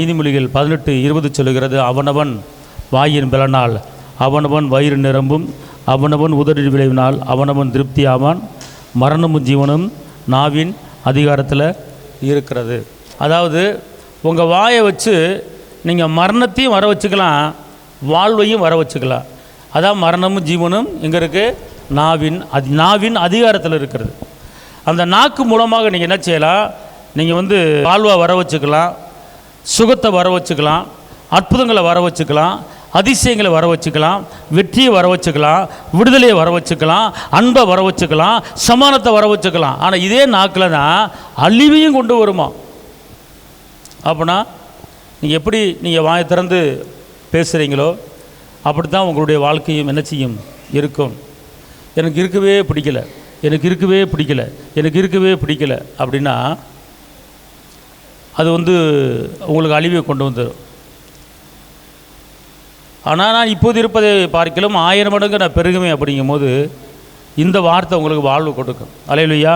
நீதிமொழிகள் 18:20 சொல்லுகிறது, அவனவன் வாயின் பலனால் அவனவன் வயிறு நிரம்பும், அவனவன் உதறி விளைவினால் அவனவன் திருப்தி ஆவான், மரணமும் ஜீவனும் நாவின் அதிகாரத்தில் இருக்கிறது. அதாவது உங்கள் வாயை வச்சு நீங்கள் மரணத்தையும் வர வச்சுக்கலாம், வாழ்வையும் வர வச்சுக்கலாம். அதான் மரணமும் ஜீவனும் எங்கே இருக்குது? நாவின் அதிகாரத்தில் இருக்கிறது. அந்த நாக்கு மூலமாக நீங்கள் என்ன செய்யலாம்? நீங்கள் வாழ்வை வர வச்சுக்கலாம், சுகத்தை வர வச்சுக்கலாம், அற்புதங்களை வர வச்சுக்கலாம், அதிசயங்களை வர வச்சுக்கலாம், வெற்றியை வர வச்சுக்கலாம், விடுதலையை வர வச்சுக்கலாம், அன்பை வர வச்சுக்கலாம், சமானத்தை வர வச்சுக்கலாம். ஆனால் இதே நாக்கில் தான் அழிவையும் கொண்டு வருமா? அப்படின்னா நீங்கள் எப்படி நீங்கள் வாயை திறந்து பேசுகிறீங்களோ அப்படி தான் உங்களுடைய வாழ்க்கையும் என்ன செய்யும்? இருக்கும். எனக்கு இருக்கவே பிடிக்கல, எனக்கு இருக்கவே பிடிக்கல, எனக்கு இருக்கவே பிடிக்கல அப்படின்னா அது உங்களுக்கு அழிவை கொண்டு வந்துடும். ஆனால் நான் இப்போது இருப்பதை பார்க்கலாம் 1000 மடங்கு நான் பெருகுமே அப்படிங்கும் போது இந்த வார்த்தை உங்களுக்கு வாழ்வு கொடுக்கும். அல்லேலூயா.